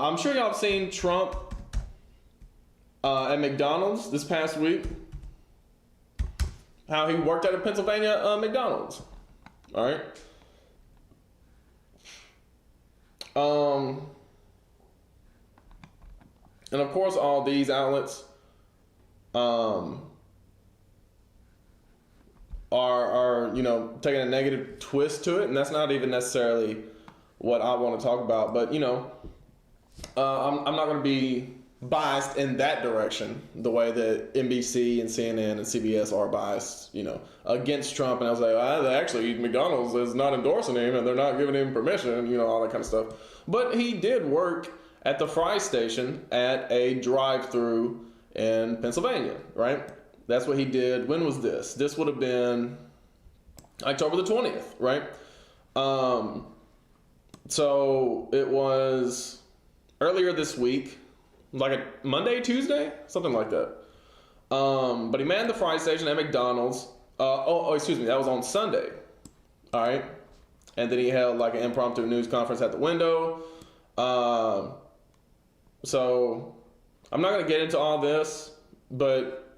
I'm sure y'all have seen Trump at McDonald's this past week. How he worked at a Pennsylvania McDonald's. All right. And of course, all these outlets are taking a negative twist to it, and that's not even necessarily what I want to talk about. But I'm not going to be biased in that direction, the way that NBC and CNN and CBS are biased, against Trump. And I was like, actually, McDonald's is not endorsing him, and they're not giving him permission, all that kind of stuff. But he did work at the fry station at a drive-through in Pennsylvania, right? That's what he did. When was this? This would have been October the 20th, right? So it was earlier this week, like a Monday, Tuesday, something like that. But he manned the fry station at McDonald's. Excuse me, that was on Sunday. All right. And then he held like an impromptu news conference at the window. So I'm not going to get into all this, but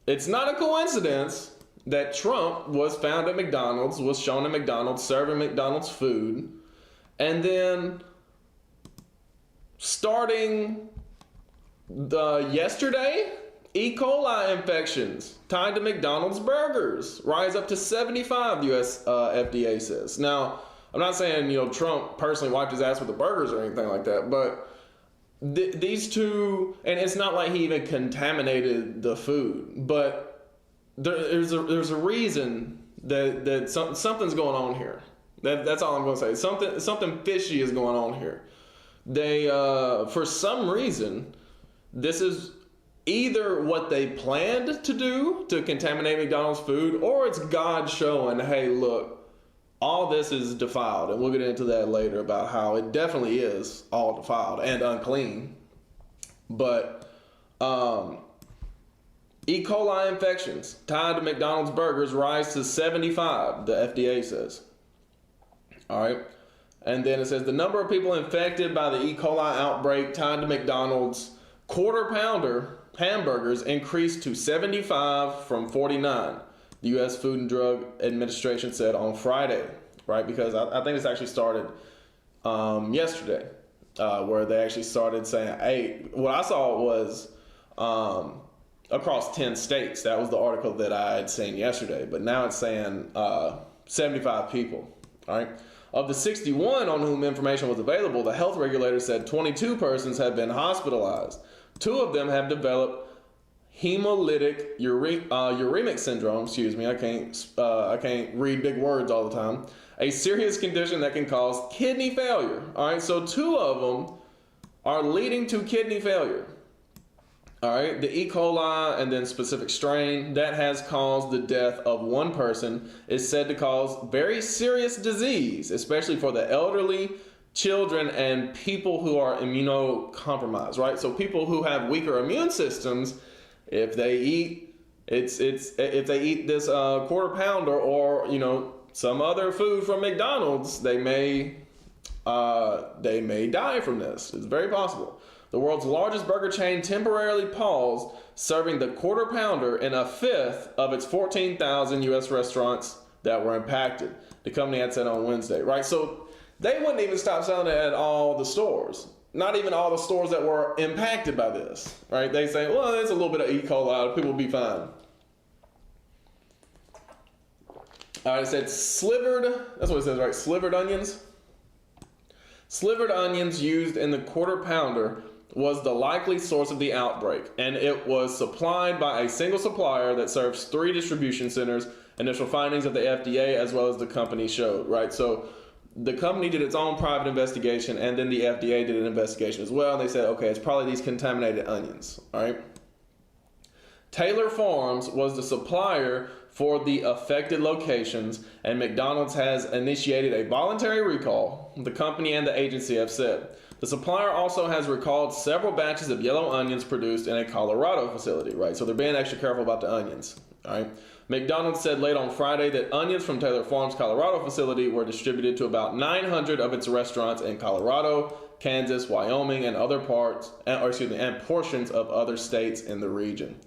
it's not a coincidence that Trump was found at McDonald's, was shown at McDonald's, serving McDonald's food, and then starting yesterday, E. coli infections tied to McDonald's burgers rise up to 75, U.S. FDA says. Now, I'm not saying, Trump personally wiped his ass with the burgers or anything like that, but these two, and it's not like he even contaminated the food, but there's a reason that something's going on here. That's all I'm going to say. Something fishy is going on here. They, for some reason, this is either what they planned to do to contaminate McDonald's food, or it's God showing, hey, look, all this is defiled. And we'll get into that later about how it definitely is all defiled and unclean. But E. coli infections tied to McDonald's burgers rise to 75, the FDA says. All right. And then it says the number of people infected by the E. coli outbreak tied to McDonald's quarter pounder hamburgers increased to 75 from 49. The U.S. Food and Drug Administration said on Friday, right? Because I think it's actually started yesterday, where they actually started saying, hey, what I saw was across 10 states. That was the article that I had seen yesterday. But now it's saying 75 people, all right? Of the 61 on whom information was available, the health regulator said 22 persons have been hospitalized. 2 of them have developed hemolytic uremic syndrome. Excuse me, I can't read big words all the time. A serious condition that can cause kidney failure. All right, so 2 of them are leading to kidney failure. All right, the E. coli and then specific strain that has caused the death of 1 person is said to cause very serious disease, especially for the elderly, children, and people who are immunocompromised, right? So people who have weaker immune systems, if they eat this quarter pounder or some other food from McDonald's, they may die from this. It's very possible. The world's largest burger chain temporarily paused serving the quarter pounder in a fifth of its 14,000 U.S. restaurants that were impacted. The company had said on Wednesday, right? So they wouldn't even stop selling it at all the stores. Not even all the stores that were impacted by this, right? They say, well, there's a little bit of E. coli, people will be fine. All right, it said slivered, that's what it says, right? Slivered onions. Slivered onions used in the quarter pounder was the likely source of the outbreak, and it was supplied by a single supplier that serves 3 distribution centers. Initial findings of the FDA as well as the company showed, right? So the company did its own private investigation, and then the FDA did an investigation as well, and they said, okay, it's probably these contaminated onions, all right? Taylor Farms was the supplier for the affected locations, and McDonald's has initiated a voluntary recall, the company and the agency have said. The supplier also has recalled several batches of yellow onions produced in a Colorado facility, right? So they're being extra careful about the onions, all right? McDonald's said late on Friday that onions from Taylor Farms' Colorado facility were distributed to about 900 of its restaurants in Colorado, Kansas, Wyoming, and and portions of other states in the region.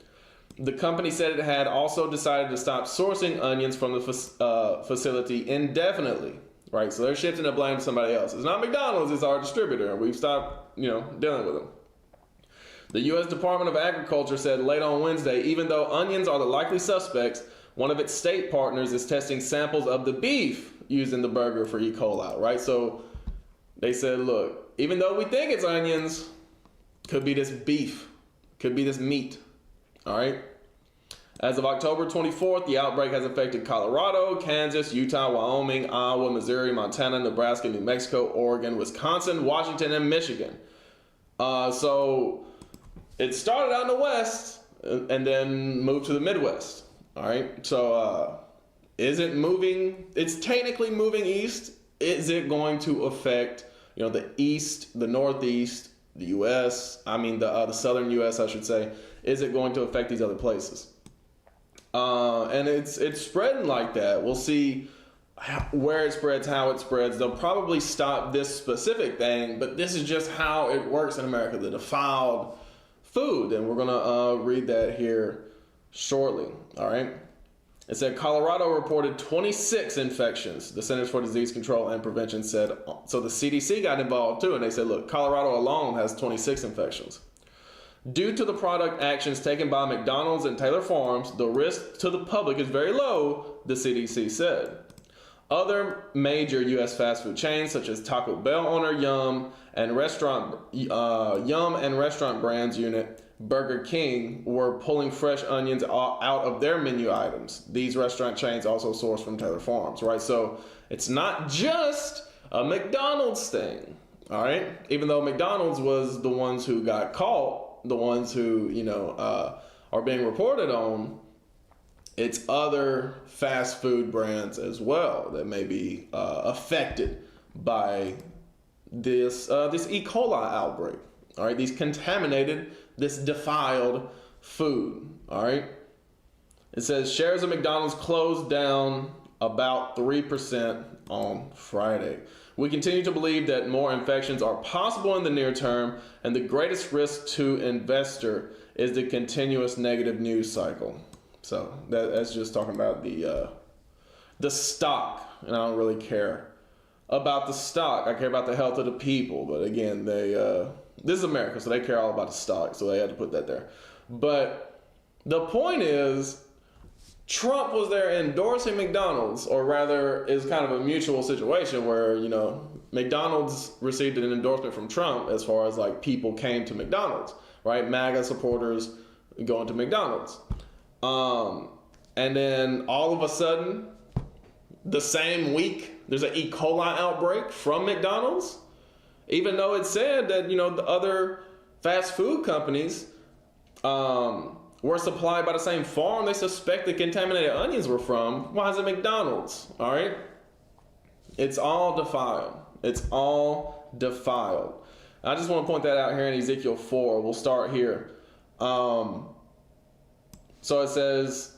The company said it had also decided to stop sourcing onions from the facility indefinitely. Right, so they're shifting the blame to somebody else. It's not McDonald's; it's our distributor, and we've stopped, dealing with them. The U.S. Department of Agriculture said late on Wednesday, even though onions are the likely suspects, one of its state partners is testing samples of the beef used in the burger for E. coli, right? So they said, look, even though we think it's onions, could be this beef, could be this meat, all right? As of October 24th, the outbreak has affected Colorado, Kansas, Utah, Wyoming, Iowa, Missouri, Montana, Nebraska, New Mexico, Oregon, Wisconsin, Washington, and Michigan. So it started out in the West and then moved to the Midwest. All right. So is it moving? It's technically moving east. Is it going to affect, the East, the Northeast, the U.S.? I mean, the Southern U.S., I should say. Is it going to affect these other places? And it's spreading like that. We'll see where it spreads, how it spreads. They'll probably stop this specific thing, but this is just how it works in America, the defiled food. And we're going to read that here shortly. All right. It said Colorado reported 26 infections. The Centers for Disease Control and Prevention said, so the CDC got involved too. And they said, look, Colorado alone has 26 infections. Due to the product actions taken by McDonald's and Taylor Farms, the risk to the public is very low, the CDC said. Other major U.S. fast food chains, such as Taco Bell owner Yum and restaurant brands unit Burger King, were pulling fresh onions out of their menu items. These restaurant chains also source from Taylor Farms, right? So it's not just a McDonald's thing, all right? Even though McDonald's was the ones who got caught, the ones who, are being reported on, it's other fast food brands as well that may be affected by this E. coli outbreak. All right, this defiled food. All right. It says shares of McDonald's closed down about 3% on Friday. We continue to believe that more infections are possible in the near term, and the greatest risk to investor is the continuous negative news cycle. So that's just talking about the stock, and I don't really care about the stock. I care about the health of the people. But again, this is America, so they care all about the stock, so they had to put that there. But the point is, Trump was there endorsing McDonald's, or rather, is kind of a mutual situation where, McDonald's received an endorsement from Trump as far as like people came to McDonald's, right? MAGA supporters going to McDonald's. And then all of a sudden, the same week, there's an E. coli outbreak from McDonald's, even though it said that, the other fast food companies were supplied by the same farm they suspect the contaminated onions were from. Why is it McDonald's? All right. It's all defiled. It's all defiled. I just want to point that out here in Ezekiel 4. We'll start here. So it says,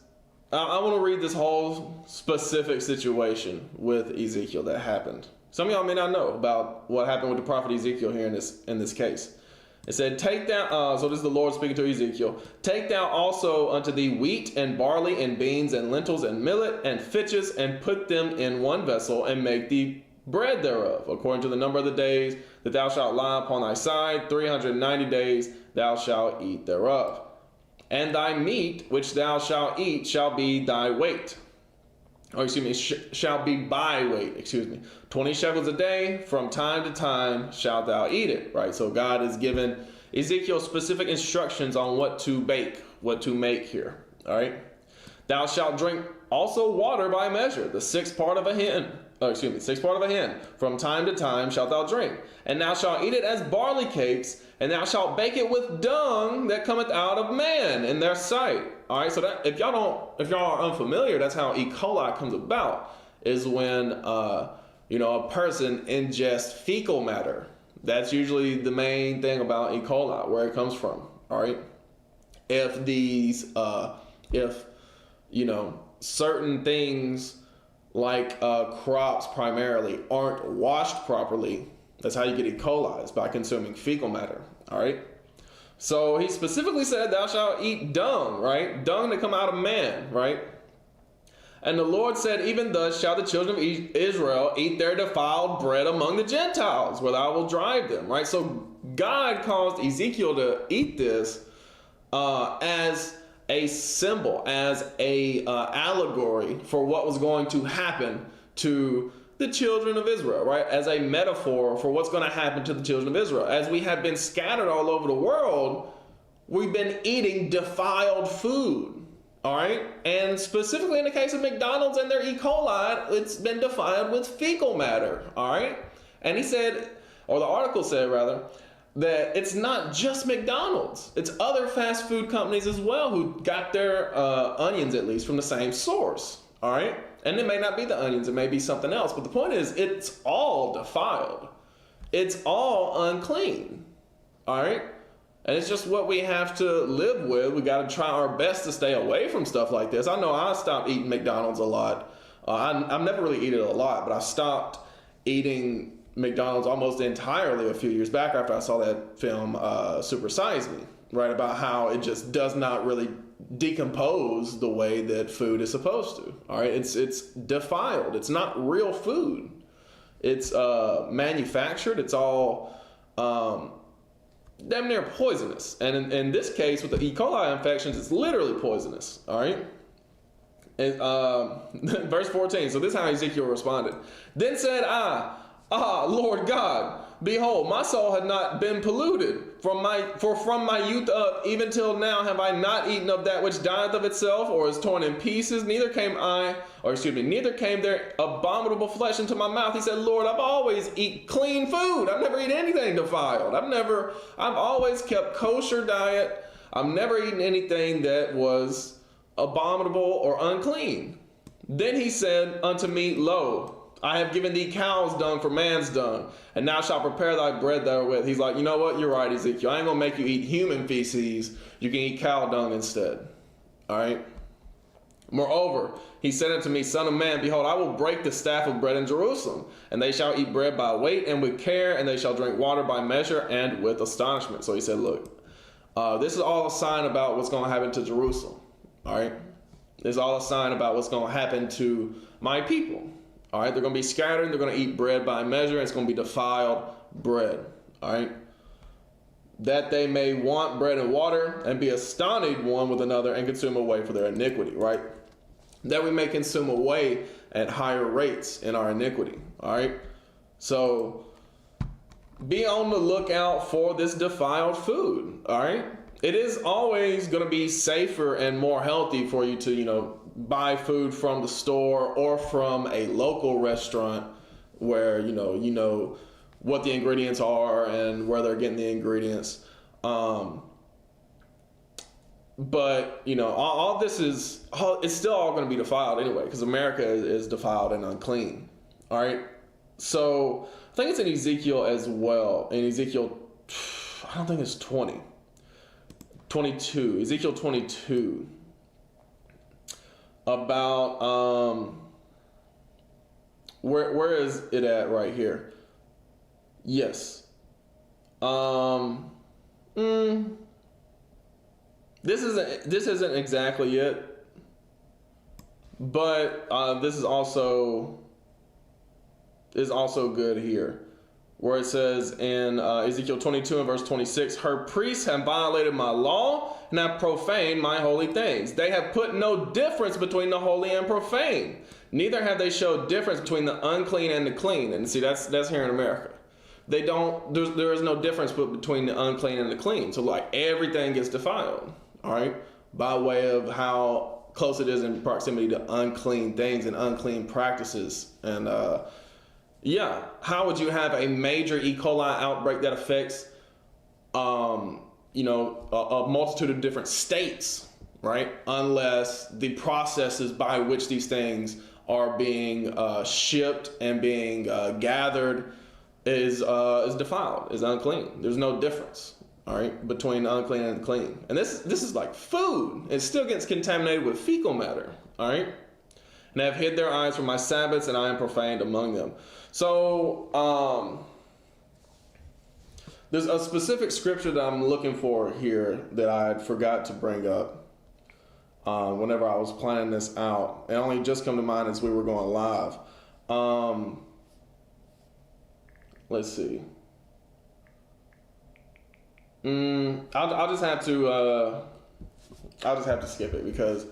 I want to read this whole specific situation with Ezekiel that happened. Some of y'all may not know about what happened with the prophet Ezekiel here in this case. It said, take thou, so this is the Lord speaking to Ezekiel, take thou also unto thee wheat and barley and beans and lentils and millet and fitches, and put them in one vessel, and make thee bread thereof, according to the number of the days that thou shalt lie upon thy side, 390 days thou shalt eat thereof. And thy meat which thou shalt eat shall be thy weight. Shall be by weight, 20 shekels a day, from time to time shalt thou eat it, right? So God has given Ezekiel specific instructions on what to bake, what to make here, all right? Thou shalt drink also water by measure, the sixth part of a hin, from time to time shalt thou drink. And thou shalt eat it as barley cakes, and thou shalt bake it with dung that cometh out of man in their sight. All right, so that if y'all are unfamiliar, that's how E. coli comes about, is when a person ingests fecal matter. That's usually the main thing about E. coli, where it comes from. All right, if certain things like crops primarily aren't washed properly, That's how you get E. coli, is by consuming fecal matter. All right. So he specifically said, thou shalt eat dung, right? Dung that come out of man, right? And the Lord said, even thus shall the children of Israel eat their defiled bread among the Gentiles, where I will drive them, right? So God caused Ezekiel to eat this as a symbol, as a allegory for what was going to happen to the children of Israel, right? As a metaphor for what's going to happen to the children of Israel. As we have been scattered all over the world, we've been eating defiled food, all right? And specifically in the case of McDonald's and their E. coli, it's been defiled with fecal matter, all right? And he said, or the article said rather, that it's not just McDonald's. It's other fast food companies as well who got their onions, at least, from the same source, all right? And it may not be the onions, it may be something else. But the point is, it's all defiled. It's all unclean. All right? And it's just what we have to live with. We got to try our best to stay away from stuff like this. I know I stopped eating McDonald's a lot. I've never really eaten it a lot, but I stopped eating McDonald's almost entirely a few years back after I saw that film, Super Size Me, right? About how it just does not really decompose the way that food is supposed to. All right, it's defiled. It's not real food. It's manufactured. It's all damn near poisonous. And in this case, with the E. coli infections, it's literally poisonous. All right. And, verse 14. So this is how Ezekiel responded. Then said I, Lord God, behold, my soul had not been polluted from my youth up, even till now have I not eaten of that which dieth of itself, or is torn in pieces. Neither came there abominable flesh into my mouth. He said, Lord, I've always eat clean food. I've never eaten anything defiled. I've always kept kosher diet. I've never eaten anything that was abominable or unclean. Then he said unto me, lo, I have given thee cow's dung for man's dung, and thou shalt prepare thy bread therewith. He's like, you know what? You're right, Ezekiel. I ain't going to make you eat human feces. You can eat cow dung instead. All right? Moreover, he said unto me, Son of man, behold, I will break the staff of bread in Jerusalem, and they shall eat bread by weight and with care, and they shall drink water by measure and with astonishment. So he said, look, this is all a sign about what's going to happen to Jerusalem. All right? This is all a sign about what's going to happen to my people. All right, they're going to be scattered. They're going to eat bread by measure. It's going to be defiled bread. All right, that they may want bread and water and be astonished one with another and consume away for their iniquity. Right, that we may consume away at higher rates in our iniquity. All right, so be on the lookout for this defiled food. All right, it is always going to be safer and more healthy for you to, buy food from the store or from a local restaurant where you know what the ingredients are and where they're getting the ingredients. But all this it's still all going to be defiled anyway, because America is defiled and unclean. All right, so I think it's in Ezekiel as well. In Ezekiel, I don't think it's 22. Ezekiel 22. About where is it at right here? Yes. This isn't exactly it, but this is also good here, where it says in Ezekiel 22 and verse 26, her priests have violated my law and have profaned my holy things. They have put no difference between the holy and profane. Neither have they showed difference between the unclean and the clean. And see, that's here in America. There is no difference between the unclean and the clean. So like everything gets defiled, all right, by way of how close it is in proximity to unclean things and unclean practices. And how would you have a major E. coli outbreak that affects, a multitude of different states, right? Unless the processes by which these things are being shipped and being gathered is defiled, is unclean. There's no difference, all right, between unclean and clean. And this is like food. It still gets contaminated with fecal matter, all right? And I have hid their eyes from my Sabbaths, and I am profaned among them. So, There's a specific scripture that I'm looking for here that I forgot to bring up whenever I was planning this out. It only just come to mind as we were going live. Let's see. I'll just have to skip it because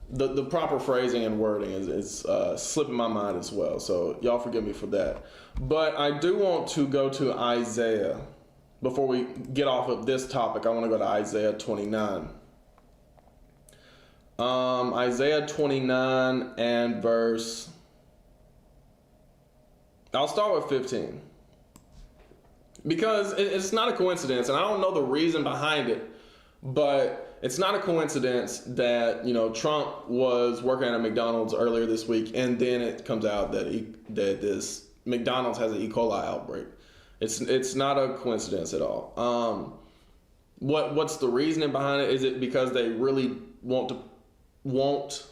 the proper phrasing and wording is slipping my mind as well. So y'all forgive me for that. But I do want to go to Isaiah. Before we get off of this topic, I want to go to Isaiah 29. Isaiah 29 and verse... I'll start with 15. Because it's not a coincidence, and I don't know the reason behind it, but it's not a coincidence that, Trump was working at a McDonald's earlier this week, and then it comes out that this McDonald's has an E. coli outbreak. It's not a coincidence at all. What's the reasoning behind it? Is it because they really want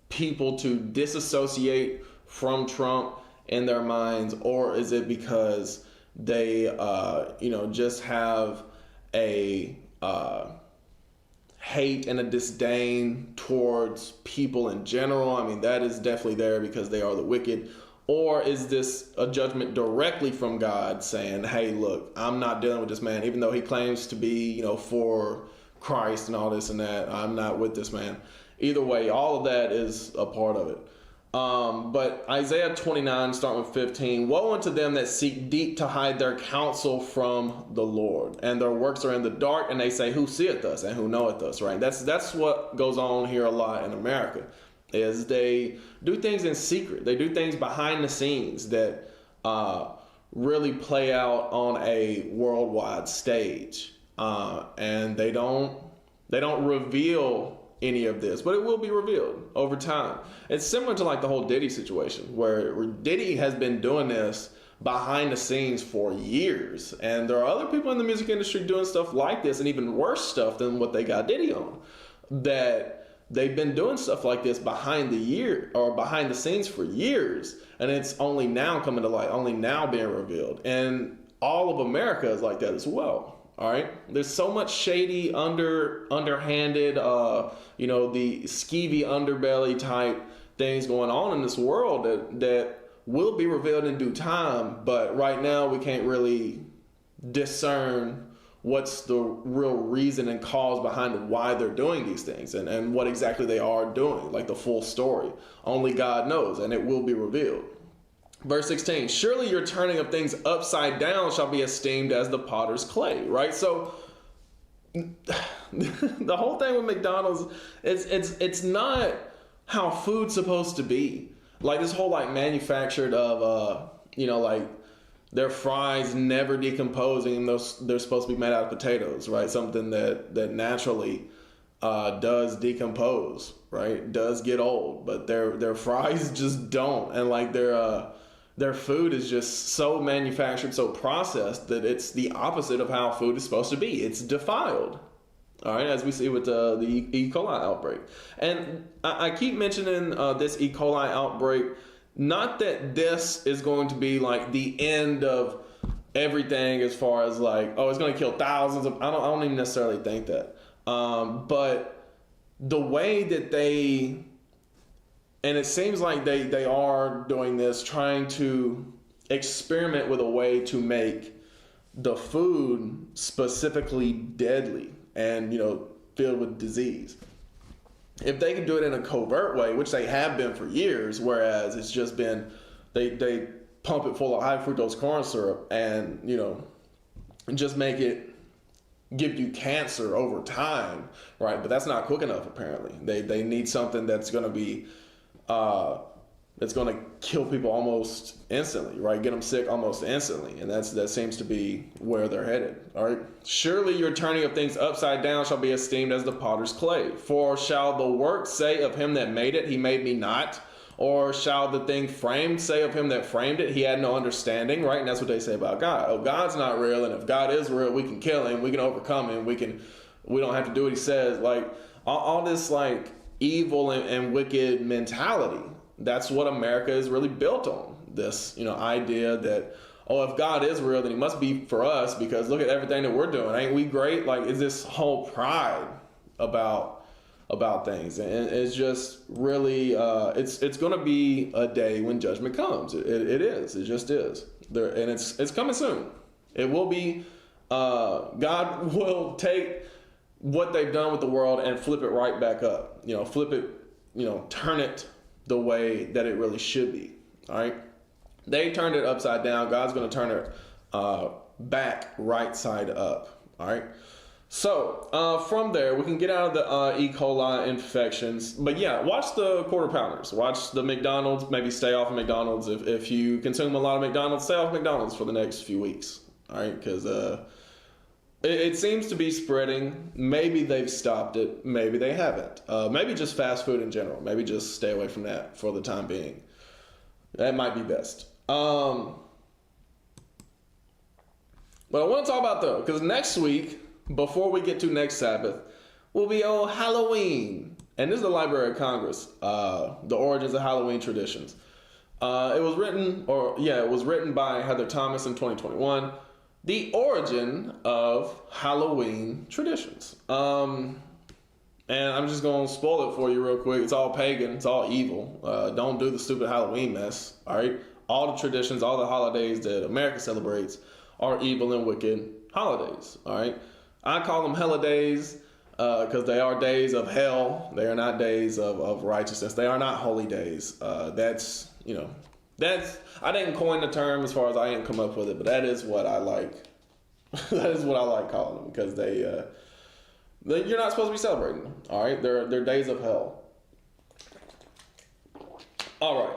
people to disassociate from Trump in their minds, or is it because they just have a hate and a disdain towards people in general? I mean, that is definitely there because they are the wicked. Or is this a judgment directly from God saying, hey, look, I'm not dealing with this man, even though he claims to be, for Christ and all this and that. I'm not with this man. Either way, all of that is a part of it. But Isaiah 29, starting with 15, woe unto them that seek deep to hide their counsel from the Lord, and their works are in the dark, and they say, who seeth us and who knoweth us, right? That's what goes on here a lot in America, is they do things in secret. They do things behind the scenes that really play out on a worldwide stage, and they don't reveal any of this, but it will be revealed over time. It's similar to like the whole Diddy situation, where Diddy has been doing this behind the scenes for years, and there are other people in the music industry doing stuff like this and even worse stuff than what they got Diddy on, that they've been doing stuff like this behind the scenes for years, and it's only now coming to light, only now being revealed. And all of America is like that as well. All right, there's so much shady, underhanded, the skeevy underbelly type things going on in this world that will be revealed in due time. But right now, we can't really discern what's the real reason and cause behind why they're doing these things and what exactly they are doing, like the full story. Only God knows, and it will be revealed. Verse 16, surely your turning of things upside down shall be esteemed as the potter's clay, right? So the whole thing with McDonald's is it's not how food's supposed to be. Like this whole like manufactured of like their fries never decomposing, and they're supposed to be made out of potatoes, right? Something that naturally does decompose, right? Does get old, but their fries just don't, and like their food is just so manufactured, so processed that it's the opposite of how food is supposed to be. It's defiled. All right, as we see with the E. coli outbreak. And I keep mentioning this E. coli outbreak, not that this is going to be like the end of everything as far as like, oh, it's going to kill thousands of, I don't even necessarily think that. But the way that and it seems like they are doing this, trying to experiment with a way to make the food specifically deadly and, filled with disease. If they can do it in a covert way, which they have been for years, whereas it's just been, they pump it full of high fructose corn syrup and, just make it give you cancer over time, right? But that's not quick enough, apparently. They need something that's going to be, that's going to kill people almost instantly, right? Get them sick almost instantly. And that seems to be where they're headed, all right? Surely your turning of things upside down shall be esteemed as the potter's clay. For shall the work say of him that made it, he made me not? Or shall the thing framed say of him that framed it, he had no understanding, right? And that's what they say about God. Oh, God's not real, and if God is real, we can kill him, we can overcome him, we don't have to do what he says. Like, all this, like, evil and wicked mentality. That's what America is really built on. This, idea that, oh, if God is real, then he must be for us because look at everything that we're doing. Ain't we great? Like, is this whole pride about things? And it's just really, it's going to be a day when judgment comes. It is. It just is. And it's coming soon. It will be, God will take what they've done with the world and flip it right back up. Flip it, turn it the way that it really should be. All right. They turned it upside down. God's going to turn it back right side up. All right. So from there, we can get out of the E. coli infections. But yeah, watch the quarter pounders. Watch the McDonald's. Maybe stay off of McDonald's. If you consume a lot of McDonald's, stay off McDonald's for the next few weeks. All right. Because it seems to be spreading. Maybe they've stopped it. Maybe they haven't. Maybe just fast food in general. Maybe just stay away from that for the time being. That might be best. But I want to talk about though, because next week, before we get to next Sabbath, will be old Halloween. And this is the Library of Congress, the origins of Halloween traditions. It was written by Heather Thomas in 2021. The origin of Halloween traditions. And I'm just going to spoil it for you real quick. It's all pagan. It's all evil. Don't do the stupid Halloween mess. All right. All the traditions, all the holidays that America celebrates are evil and wicked holidays. All right. I call them holidays because they are days of hell. They are not days of righteousness. They are not holy days. I didn't coin the term as far as I didn't come up with it, but that is what I like. That is what I like calling them because you're not supposed to be celebrating them. All right. They're days of hell. All right.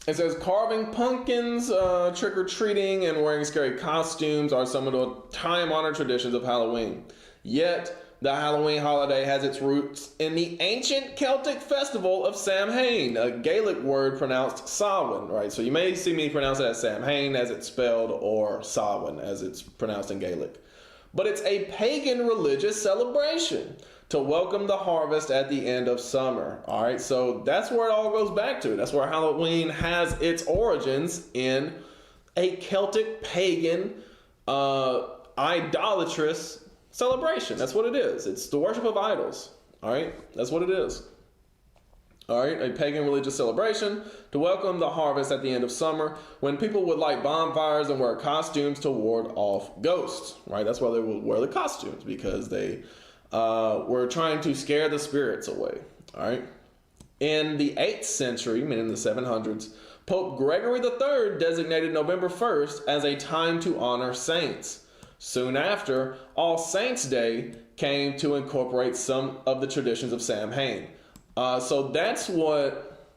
It says carving pumpkins, trick-or-treating, and wearing scary costumes are some of the time-honored traditions of Halloween. Yet, the Halloween holiday has its roots in the ancient Celtic festival of Samhain, a Gaelic word pronounced Samhain, right? So you may see me pronounce it as Samhain as it's spelled, or Samhain as it's pronounced in Gaelic. But it's a pagan religious celebration to welcome the harvest at the end of summer. All right, so that's where it all goes back to. That's where Halloween has its origins in a Celtic pagan idolatrous celebration. That's what it is. It's the worship of idols. All right, that's what it is. All right, a pagan religious celebration to welcome the harvest at the end of summer when people would light bonfires and wear costumes to ward off ghosts. Right, that's why they would wear the costumes, because they were trying to scare the spirits away. All right. In the 8th century, meaning the 700s, Pope Gregory III designated November 1st as a time to honor saints. Soon after, All Saints' Day came to incorporate some of the traditions of Samhain. So that's what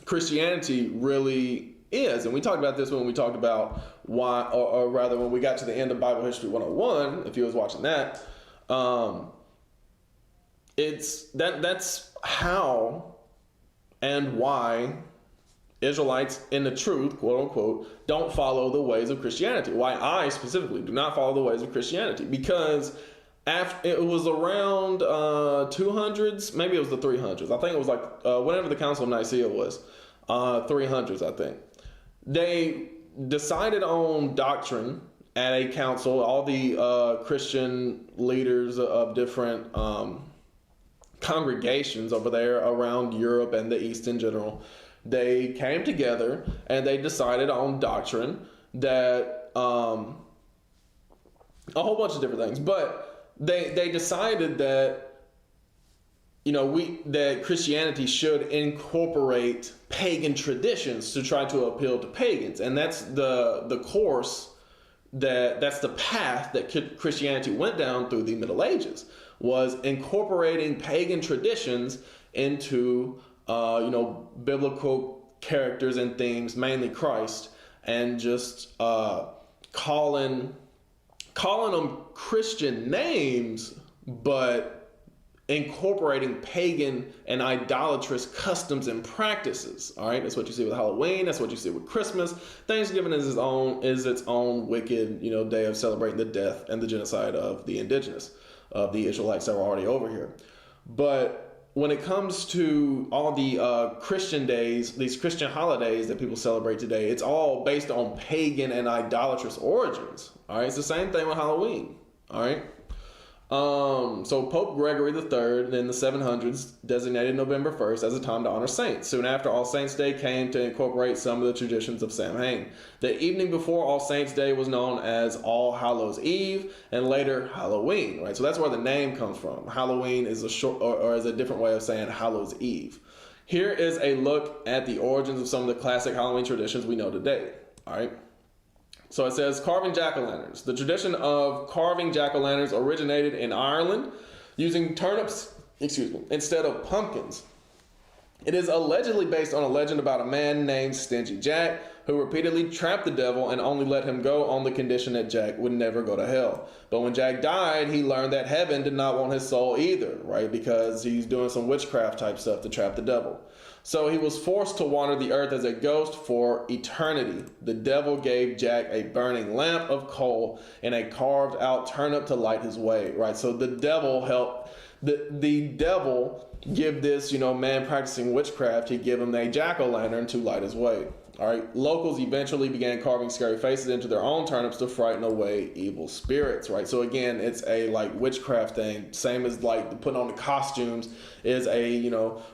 Christianity really is. And we talked about this when we talked about why, or rather when we got to the end of Bible History 101, if you was watching that. That's how and why Israelites in the truth, quote unquote, don't follow the ways of Christianity. Why I specifically do not follow the ways of Christianity, because after it was around 200s, maybe it was the 300s. I think it was like whenever the Council of Nicaea was, 300s. I think they decided on doctrine at a council. All the Christian leaders of different congregations over there around Europe and the East in general, they came together and they decided on doctrine that a whole bunch of different things, but they decided that that Christianity should incorporate pagan traditions to try to appeal to pagans, and that's the course that's the path that Christianity went down through the Middle Ages, was incorporating pagan traditions into biblical characters and themes, mainly Christ, and just calling them Christian names, but incorporating pagan and idolatrous customs and practices. All right, that's what you see with Halloween. That's what you see with Christmas. Thanksgiving is its own wicked, day of celebrating the death and the genocide of the indigenous, of the Israelites that were already over here. But when it comes to all the Christian days, these Christian holidays that people celebrate today, it's all based on pagan and idolatrous origins. All right, it's the same thing with Halloween. All right. So Pope Gregory III in the 700s designated November 1st as a time to honor saints. Soon after, All Saints' Day came to incorporate some of the traditions of Samhain. The evening before All Saints' Day was known as All Hallows' Eve, and later Halloween. Right, so that's where the name comes from. Halloween is a short, or is a different way of saying Hallows' Eve. Here is a look at the origins of some of the classic Halloween traditions we know today. All right. So it says carving jack-o'-lanterns. The tradition of carving jack-o'-lanterns originated in Ireland using turnips, instead of pumpkins. It is allegedly based on a legend about a man named Stingy Jack who repeatedly trapped the devil and only let him go on the condition that Jack would never go to hell. But when Jack died, he learned that heaven did not want his soul either, right? Because he's doing some witchcraft type stuff to trap the devil. So he was forced to wander the earth as a ghost for eternity. The devil gave Jack a burning lamp of coal and a carved out turnip to light his way, right? So the devil helped, the devil give this, man practicing witchcraft, he give him a jack-o'-lantern to light his way. All right. Locals eventually began carving scary faces into their own turnips to frighten away evil spirits. Right. So again, it's a witchcraft thing. Same as putting on the costumes is a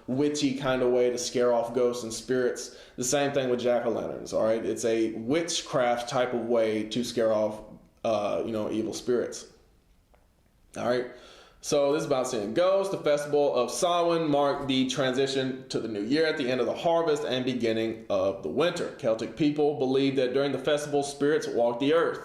witchy kind of way to scare off ghosts and spirits. The same thing with jack-o'-lanterns. All right. It's a witchcraft type of way to scare off evil spirits. All right. So this is about seeing ghosts. The festival of Samhain marked the transition to the new year at the end of the harvest and beginning of the winter. Celtic people believed that during the festival, spirits walked the earth.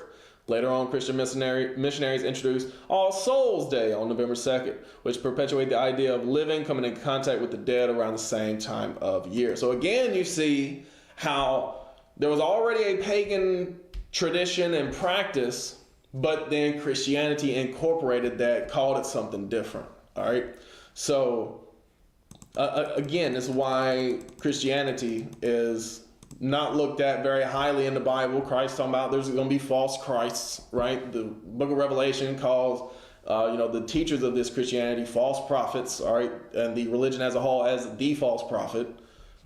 Later on, Christian missionaries introduced All Souls Day on November 2nd, which perpetuated the idea of coming in contact with the dead around the same time of year. So again, you see how there was already a pagan tradition and practice, but then Christianity incorporated that, called it something different. All right. So again, this is why Christianity is not looked at very highly in the Bible. Christ talking about there's going to be false Christs, right? The book of Revelation calls, the teachers of this Christianity false prophets, all right? And the religion as a whole as the false prophet,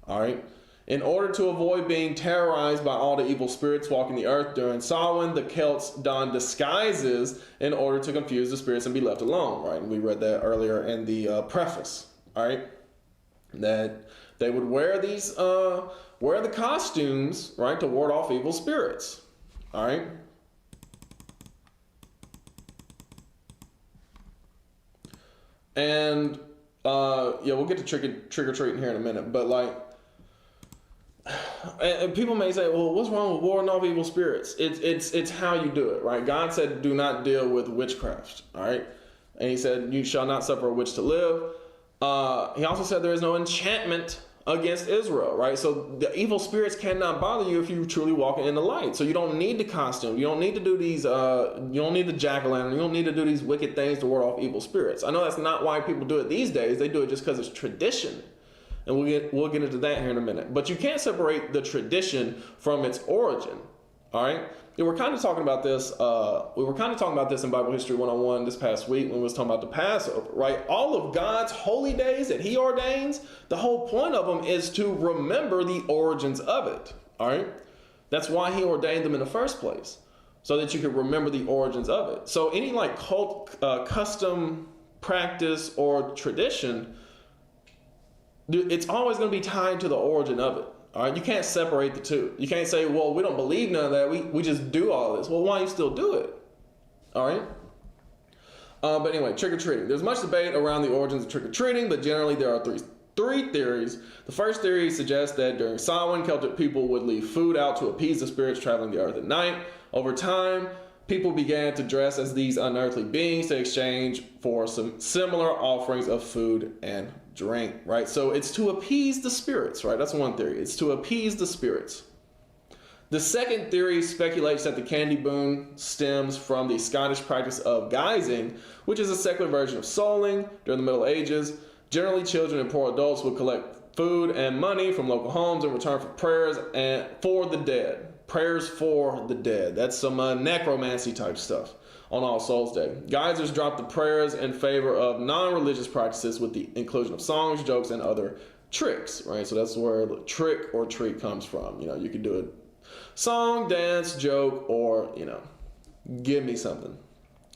all right? In order to avoid being terrorized by all the evil spirits walking the earth during Samhain, the Celts donned disguises in order to confuse the spirits and be left alone, right? And we read that earlier in the preface, all right? That they would wear the costumes, right, to ward off evil spirits, all right? And, we'll get to trick-or-treating here in a minute, but and people may say, well, what's wrong with warding off evil spirits? It's how you do it, right? God said, do not deal with witchcraft, all right? And he said, you shall not suffer a witch to live. He also said there is no enchantment against Israel, right? So the evil spirits cannot bother you if you truly walk in the light. So you don't need the costume. You don't need to do these, you don't need the jack-o'-lantern. You don't need to do these wicked things to ward off evil spirits. I know that's not why people do it these days. They do it just because it's tradition. And we'll get into that here in a minute. But you can't separate the tradition from its origin. All right? And we're kind of talking about this. We were kind of talking about this in Bible History 101 this past week when we was talking about the Passover, right? All of God's holy days that he ordains, the whole point of them is to remember the origins of it. All right? That's why he ordained them in the first place, so that you can remember the origins of it. So any cult, custom, practice, or tradition, it's always going to be tied to the origin of it. All right, you can't separate the two. You can't say, well, we don't believe none of that. We just do all this. Well, why do you still do it? All right. But anyway, trick-or-treating. There's much debate around the origins of trick-or-treating, but generally there are three theories. The first theory suggests that during Samhain, Celtic people would leave food out to appease the spirits traveling the earth at night. Over time, people began to dress as these unearthly beings to exchange for some similar offerings of food and drink, right? So it's to appease the spirits, right? That's one theory. It's to appease the spirits. The second theory speculates that the candy boon stems from the Scottish practice of guising, which is a secular version of souling during the Middle Ages. Generally, children and poor adults would collect food and money from local homes in return for prayers and for the dead. Prayers for the dead. That's some necromancy type stuff. on All Souls Day. Geysers dropped the prayers in favor of non-religious practices with the inclusion of songs, jokes, and other tricks, right? So that's where the trick or treat comes from. You could do a song, dance, joke, or, give me something.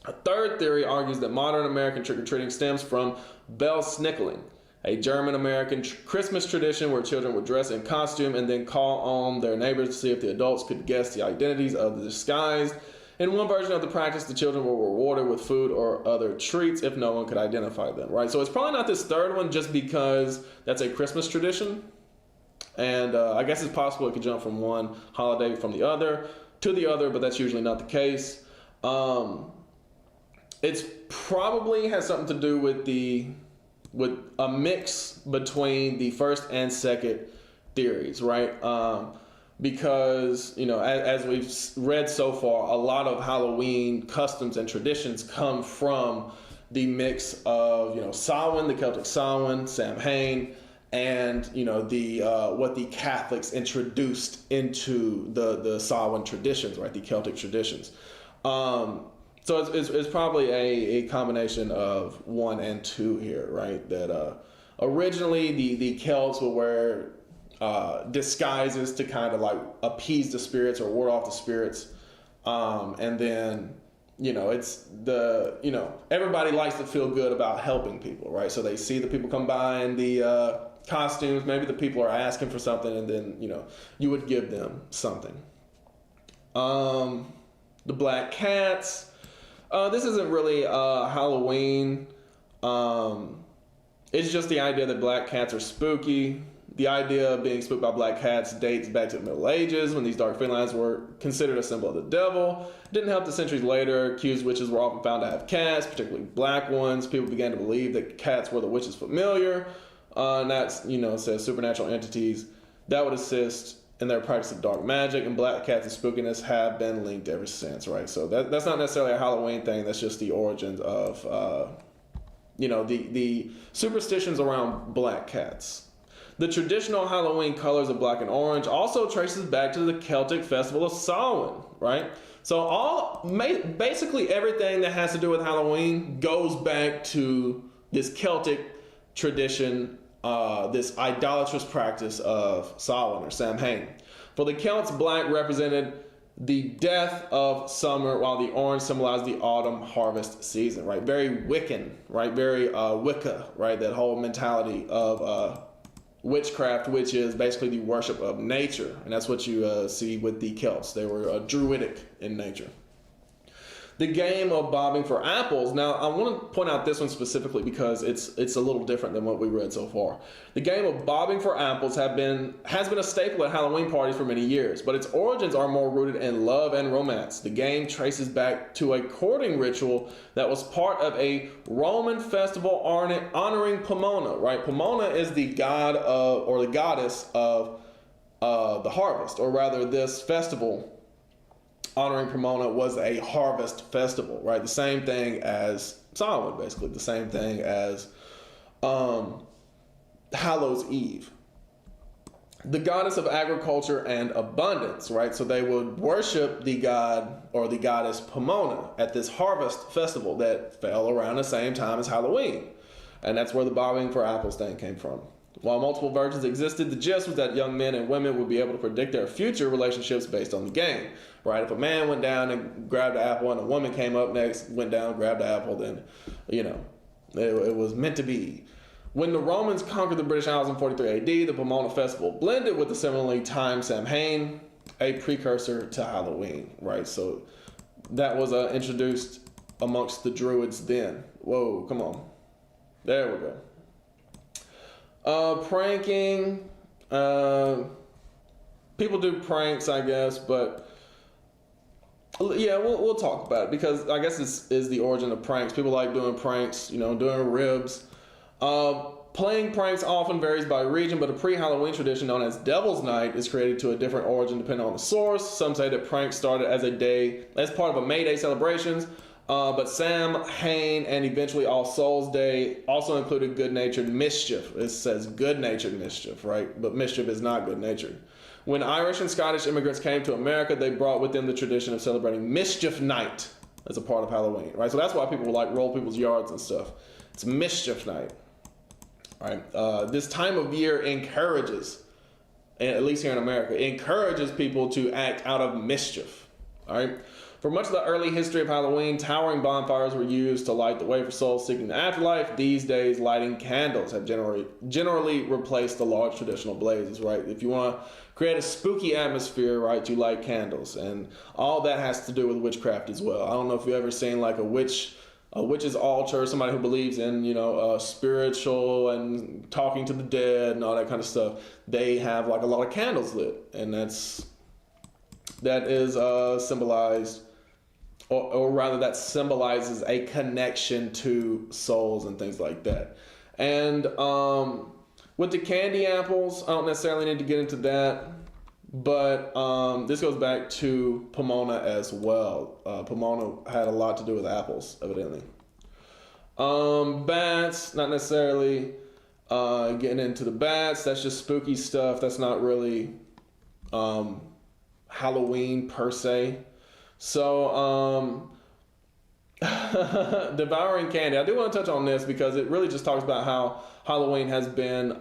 A third theory argues that modern American trick-or-treating stems from bell-snickling, a German-American Christmas tradition where children would dress in costume and then call on their neighbors to see if the adults could guess the identities of the disguised. In one version of the practice, the children were rewarded with food or other treats if no one could identify them, right? So it's probably not this third one just because that's a Christmas tradition. And I guess it's possible it could jump from one holiday from the other to the other, but that's usually not the case. It's probably has something to do with a mix between the first and second theories, right? Because, as we've read so far, a lot of Halloween customs and traditions come from the mix of, Samhain, the Celtic Samhain, Samhain, and, what the Catholics introduced into the Samhain traditions, right? The Celtic traditions. So it's probably a combination of 1 and 2 here, right? That originally the Celts would wear disguises to kind of like appease the spirits or ward off the spirits, and then it's everybody likes to feel good about helping people, right? So they see the people come by in the costumes, maybe the people are asking for something, and then you would give them something. The black cats. This isn't really Halloween. It's just the idea that black cats are spooky. The idea of being spooked by black cats dates back to the Middle Ages when these dark felines were considered a symbol of the devil. It didn't help that centuries later, accused witches were often found to have cats, particularly black ones. People began to believe that cats were the witches' familiar. And that's, says supernatural entities that would assist in their practice of dark magic, and black cats and spookiness have been linked ever since, right? So that's not necessarily a Halloween thing. That's just the origins of, the superstitions around black cats. The traditional Halloween colors of black and orange also traces back to the Celtic festival of Samhain, right? So basically everything that has to do with Halloween goes back to this Celtic tradition, this idolatrous practice of Samhain or Samhain. For the Celts, black represented the death of summer, while the orange symbolized the autumn harvest season, right? Very Wiccan, right? Very Wicca, right? That whole mentality of witchcraft, which is basically the worship of nature. And that's what you see with the Celts. They were druidic in nature. The game of bobbing for apples. Now, I want to point out this one specifically because it's a little different than what we read so far. The game of bobbing for apples has been a staple at Halloween parties for many years, but its origins are more rooted in love and romance. The game traces back to a courting ritual that was part of a Roman festival honoring Pomona, right? Pomona is the god of, or the goddess of the harvest, or rather this festival honoring Pomona was a harvest festival, right? The same thing as Samhain, basically. The same thing as Hallows Eve. The goddess of agriculture and abundance, right? So they would worship the god or the goddess Pomona at this harvest festival that fell around the same time as Halloween. And that's where the bobbing for apples thing came from. While multiple versions existed, the gist was that young men and women would be able to predict their future relationships based on the game, right? If a man went down and grabbed an apple and a woman came up next, went down, grabbed the apple, then, it was meant to be. When the Romans conquered the British Isles in 43 AD, the Pomona Festival blended with the similarly timed Samhain, a precursor to Halloween, right? So that was introduced amongst the Druids then. Whoa, come on. There we go. Pranking. People do pranks, I guess, but yeah, we'll talk about it because I guess this is the origin of pranks. People like doing pranks, doing ribs. Playing pranks often varies by region, but a pre-Halloween tradition known as Devil's Night is created to a different origin depending on the source. Some say that pranks started as part of a May Day celebrations, but Samhain and eventually All Souls Day also included good-natured mischief. It says good-natured mischief, right? But mischief is not good-natured. When Irish and Scottish immigrants came to America, they brought with them the tradition of celebrating Mischief Night, as a part of Halloween, right? So that's why people like roll people's yards and stuff. It's mischief night, right? This time of year encourages, at least here in America, encourages people to act out of mischief, all right? For much of the early history of Halloween, towering bonfires were used to light the way for souls seeking the afterlife. These days, lighting candles have generally replaced the large traditional blazes, right? If you want to create a spooky atmosphere, right, you light candles. And all that has to do with witchcraft as well. I don't know if you've ever seen like a witch's altar, somebody who believes in, spiritual and talking to the dead and all that kind of stuff. They have like a lot of candles lit, and that is symbolized, or rather that symbolizes a connection to souls and things like that. And with the candy apples, I don't necessarily need to get into that, but this goes back to Pomona as well. Pomona had a lot to do with apples, evidently. Bats, not necessarily getting into the bats. That's just spooky stuff. That's not really Halloween per se. So devouring candy, I do want to touch on this because it really just talks about how Halloween has been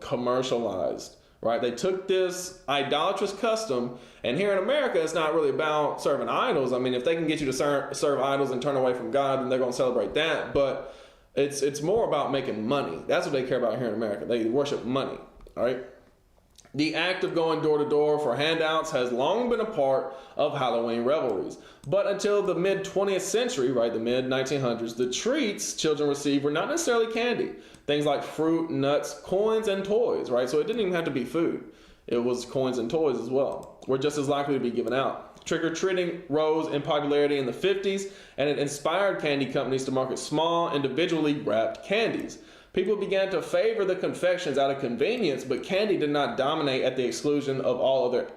commercialized, right? They took this idolatrous custom, and here in America it's not really about serving idols. I mean, if they can get you to serve idols and turn away from God, then they're going to celebrate that. But it's more about making money. That's what they care about here in America. They worship money, all right? The act of going door to door for handouts has long been a part of Halloween revelries. But until the mid-20th century, right, the mid-1900s, the treats children received were not necessarily candy. Things like fruit, nuts, coins, and toys, right? So it didn't even have to be food. It was coins and toys as well. Were just as likely to be given out. Trick-or-treating rose in popularity in the 50s, and it inspired candy companies to market small, individually wrapped candies. People began to favor the confections out of convenience, but candy did not dominate at the exclusion of all other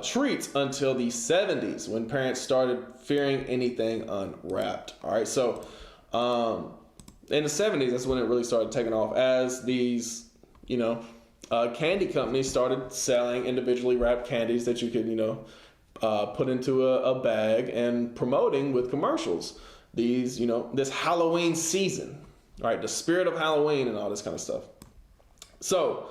treats until the 70s, when parents started fearing anything unwrapped. All right, so in the 70s, that's when it really started taking off, as these, candy companies started selling individually wrapped candies that you could, put into a bag and promoting with commercials. These, this Halloween season. All right, the spirit of Halloween and all this kind of stuff. So,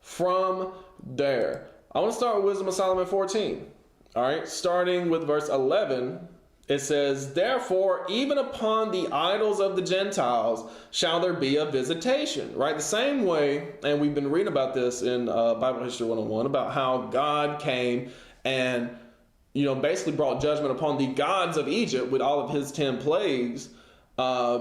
from there, I want to start with Wisdom of Solomon 14. All right, starting with verse 11, it says, "Therefore, even upon the idols of the Gentiles shall there be a visitation." Right, the same way, and we've been reading about this in Bible History 101, about how God came and, basically brought judgment upon the gods of Egypt with all of his 10 plagues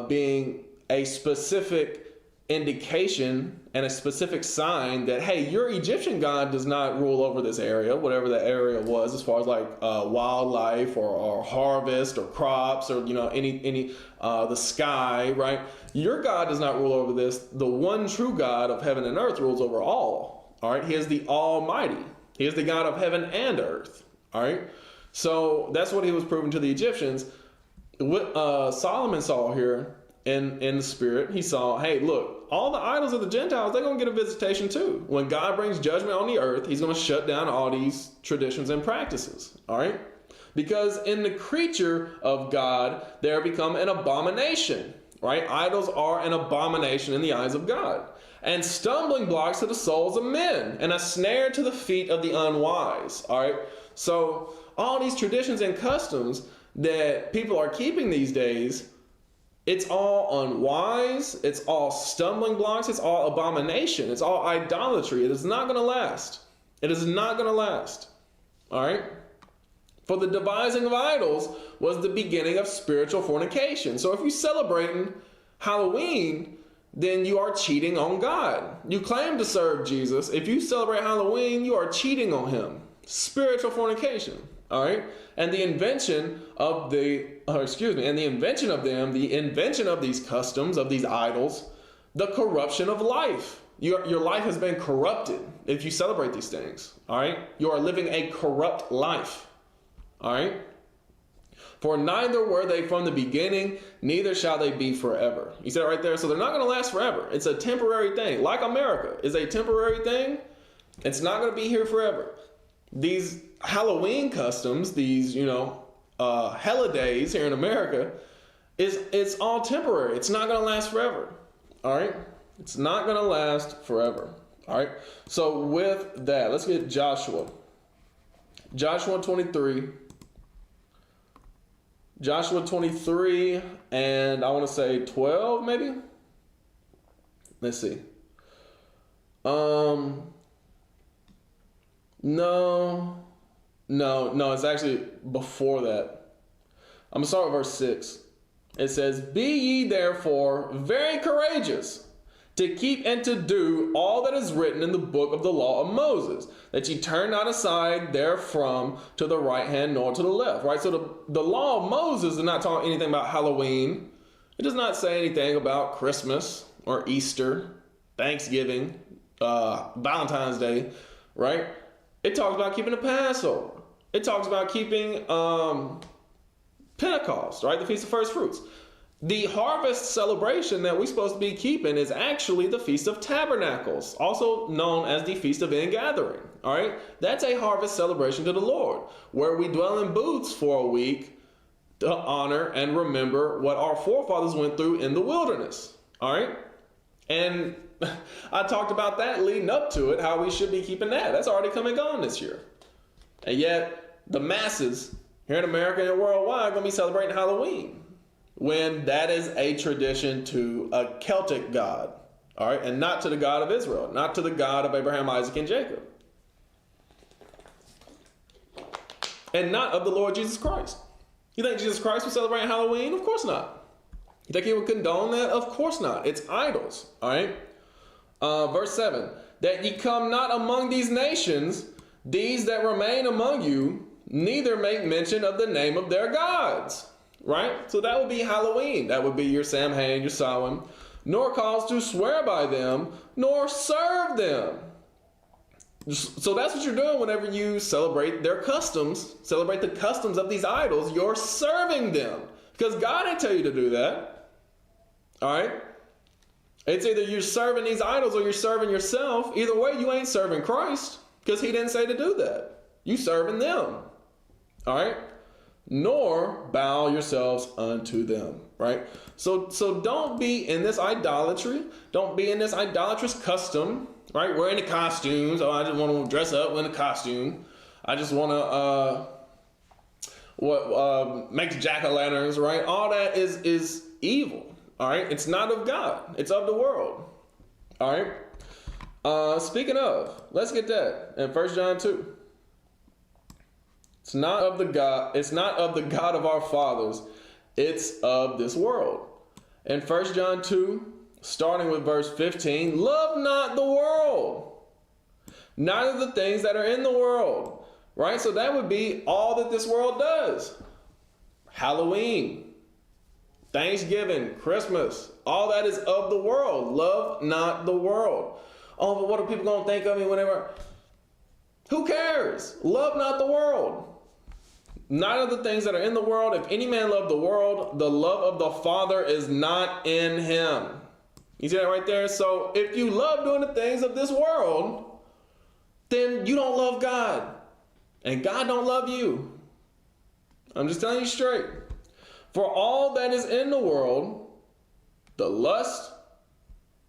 being a specific indication and a specific sign that, hey, your Egyptian God does not rule over this area, whatever the area was, as far as like wildlife or harvest or crops or any the sky, right? Your God does not rule over this. The one true God of heaven and earth rules over all. All right, he is the Almighty. He is the God of heaven and earth. All right, so that's what he was proving to the Egyptians. What Solomon saw here. In the spirit, he saw, hey, look, all the idols of the Gentiles, they're going to get a visitation too. When God brings judgment on the earth, he's going to shut down all these traditions and practices, all right? Because in the creature of God, they become an abomination, right? Idols are an abomination in the eyes of God, and stumbling blocks to the souls of men, and a snare to the feet of the unwise, all right? So all these traditions and customs that people are keeping these days, it's all unwise, it's all stumbling blocks, it's all abomination, it's all idolatry. It is not going to last. It is not going to last. All right? For the devising of idols was the beginning of spiritual fornication. So if you're celebrating Halloween, then you are cheating on God. You claim to serve Jesus. If you celebrate Halloween, you are cheating on him. Spiritual fornication. All right, and the invention of the invention of these customs, of these idols, the corruption of life. Your life has been corrupted if you celebrate these things. All right, you are living a corrupt life. All right, for neither were they from the beginning, neither shall they be forever. You see that right there? So they're not going to last forever. It's a temporary thing, like America is a temporary thing. It's not going to be here forever. These Halloween customs, these, holidays here in America, it's all temporary. It's not going to last forever. All right? It's not going to last forever. All right? So with that, let's get Joshua. Joshua 23. Joshua 23 and I want to say 12 maybe? Let's see. No, it's actually before that. I'm going to start with verse 6. It says, "Be ye therefore very courageous, to keep and to do all that is written in the book of the law of Moses, that ye turn not aside therefrom to the right hand nor to the left." Right? So the law of Moses does not talk anything about Halloween. It does not say anything about Christmas or Easter, Thanksgiving, Valentine's Day, right? It talks about keeping the Passover. It talks about keeping Pentecost, right? The Feast of First Fruits. The harvest celebration that we're supposed to be keeping is actually the Feast of Tabernacles, also known as the Feast of Ingathering, all right? That's a harvest celebration to the Lord, where we dwell in booths for a week to honor and remember what our forefathers went through in the wilderness, all right? And I talked about that leading up to it, how we should be keeping that. That's already come and gone this year. And yet, the masses here in America and worldwide are going to be celebrating Halloween, when that is a tradition to a Celtic god, all right, and not to the God of Israel, not to the God of Abraham, Isaac, and Jacob, and not of the Lord Jesus Christ. You think Jesus Christ was celebrating Halloween? Of course not. You think he would condone that? Of course not. It's idols, all right? Verse 7, "That ye come not among these nations, these that remain among you, neither make mention of the name of their gods." Right? So that would be Halloween. That would be your Samhain, your Samhain. "Nor cause to swear by them, nor serve them." So that's what you're doing whenever you celebrate their customs, celebrate the customs of these idols. You're serving them, because God didn't tell you to do that. All right? It's either you're serving these idols or you're serving yourself. Either way, you ain't serving Christ, because he didn't say to do that. You serving them. All right? "Nor bow yourselves unto them," right? So don't be in this idolatry. Don't be in this idolatrous custom, right? Wearing the costumes. Oh, I just want to dress up in a costume. I just want to make jack-o'-lanterns, right? All that is evil, all right? It's not of God. It's of the world, all right? Speaking of, let's get that in 1 John 2. It's not of the God of our fathers. It's of this world. In 1 John 2, starting with verse 15, "Love not the world, neither the things that are in the world." Right? So that would be all that this world does. Halloween, Thanksgiving, Christmas, all that is of the world. Love not the world. Oh, but what are people going to think of me whenever? Who cares? Love not the world. Neither the things that are in the world. If any man love the world, the love of the Father is not in him. You see that right there? So if you love doing the things of this world, then you don't love God. And God don't love you. I'm just telling you straight. "For all that is in the world, the lust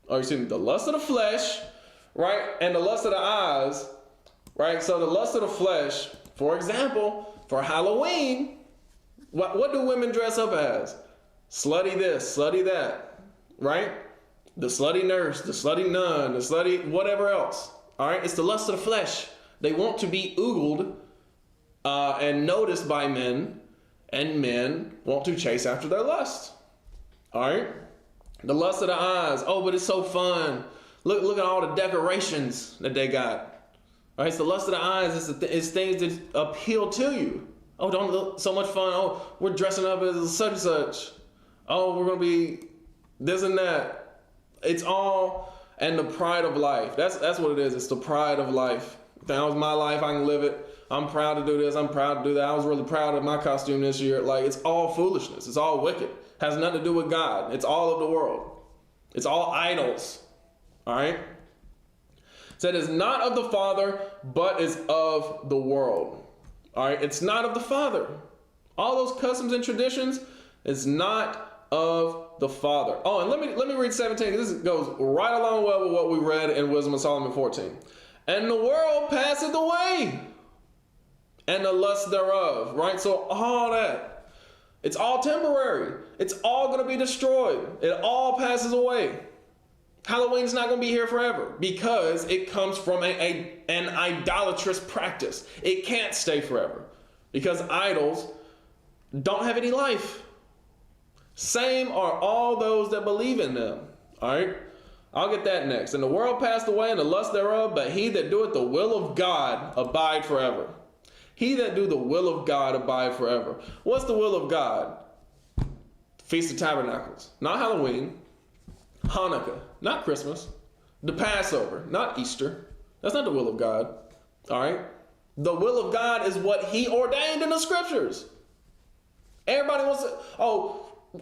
of the flesh, right? And the lust of the eyes, right? So the lust of the flesh, for example, for Halloween, what do women dress up as? Slutty this, slutty that, right? The slutty nurse, the slutty nun, the slutty whatever else. All right, it's the lust of the flesh. They want to be oogled and noticed by men, and men want to chase after their lust. All right, the lust of the eyes. Oh, but it's so fun. Look at all the decorations that they got. All right, it's the lust of the eyes. It's things that appeal to you. Oh, don't look so much fun. Oh, we're dressing up as such and such. Oh, we're gonna be this and that. It's all, and the pride of life. That's what it is. It's the pride of life. That was my life. I can live it. I'm proud to do this. I'm proud to do that. I was really proud of my costume this year. Like, it's all foolishness. It's all wicked. Has nothing to do with God. It's all of the world. It's all idols. All right. So it is not of the Father, but is of the world. All right. It's not of the Father. All those customs and traditions is not of the Father. Oh, and let me read 17. This goes right along well with what we read in Wisdom of Solomon 14. And the world passeth away, and the lust thereof. Right? So all that, it's all temporary. It's all going to be destroyed. It all passes away. Halloween's not going to be here forever because it comes from an idolatrous practice. It can't stay forever because idols don't have any life. Same are all those that believe in them. All right? I'll get that next. And the world passed away and the lust thereof, but he that doeth the will of God abide forever. He that do the will of God abide forever. What's the will of God? Feast of Tabernacles. Not Halloween. Hanukkah. Not Christmas. The Passover. Not Easter. That's not the will of God. All right? The will of God is what he ordained in the scriptures. Everybody wants to,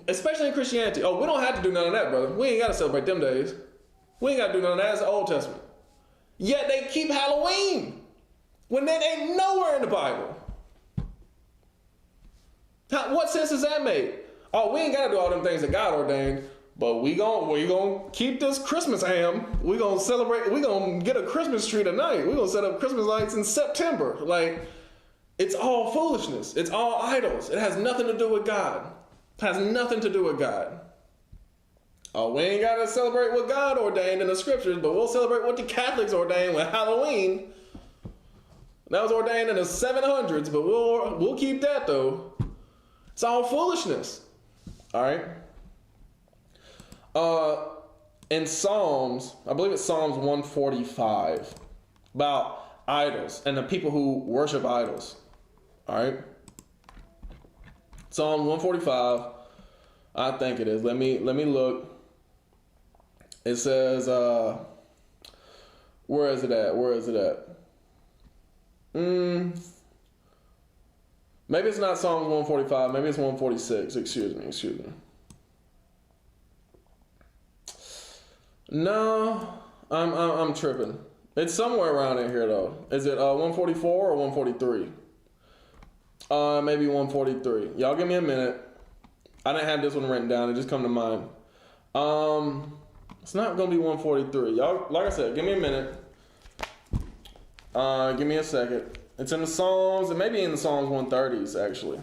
especially in Christianity, we don't have to do none of that, brother. We ain't got to celebrate them days. We ain't got to do none of that. It's the Old Testament. Yet they keep Halloween when that ain't nowhere in the Bible. What sense does that make? We ain't got to do all them things that God ordained, but we gonna keep this Christmas ham. We gonna celebrate. We gonna get a Christmas tree tonight. We gonna set up Christmas lights in September. Like, it's all foolishness. It's all idols. It has nothing to do with God. It has nothing to do with God. We ain't got to celebrate what God ordained in the scriptures, but we'll celebrate what the Catholics ordained with Halloween. That was ordained in the 700s, but we'll keep that though. It's all foolishness. All right. In Psalms, I believe it's Psalms 145, about idols and the people who worship idols. All right. Psalm 145, I think it is. Let me look. It says, where is it at? Maybe it's not Psalms 145. Maybe it's 146. Excuse me. No, I'm tripping. It's somewhere around in here though. Is it 144 or 143? Maybe 143. Y'all give me a minute. I didn't have this one written down. It just come to mind. It's not gonna be 143. Y'all, like I said, give me a minute. Give me a second. It's in the Psalms. It may be in the Psalms 130s actually.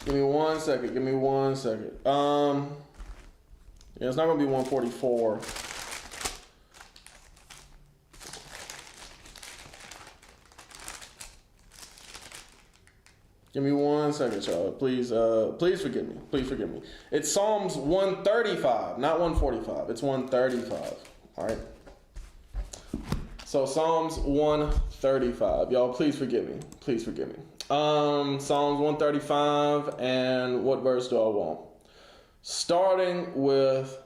Give me one second. Yeah, it's not gonna be 144. Give me one second, y'all. Please forgive me. It's Psalms 135, not 145. It's 135. All right. So Psalms 135. Y'all, please forgive me. Psalms 135, and what verse do I want? Starting with,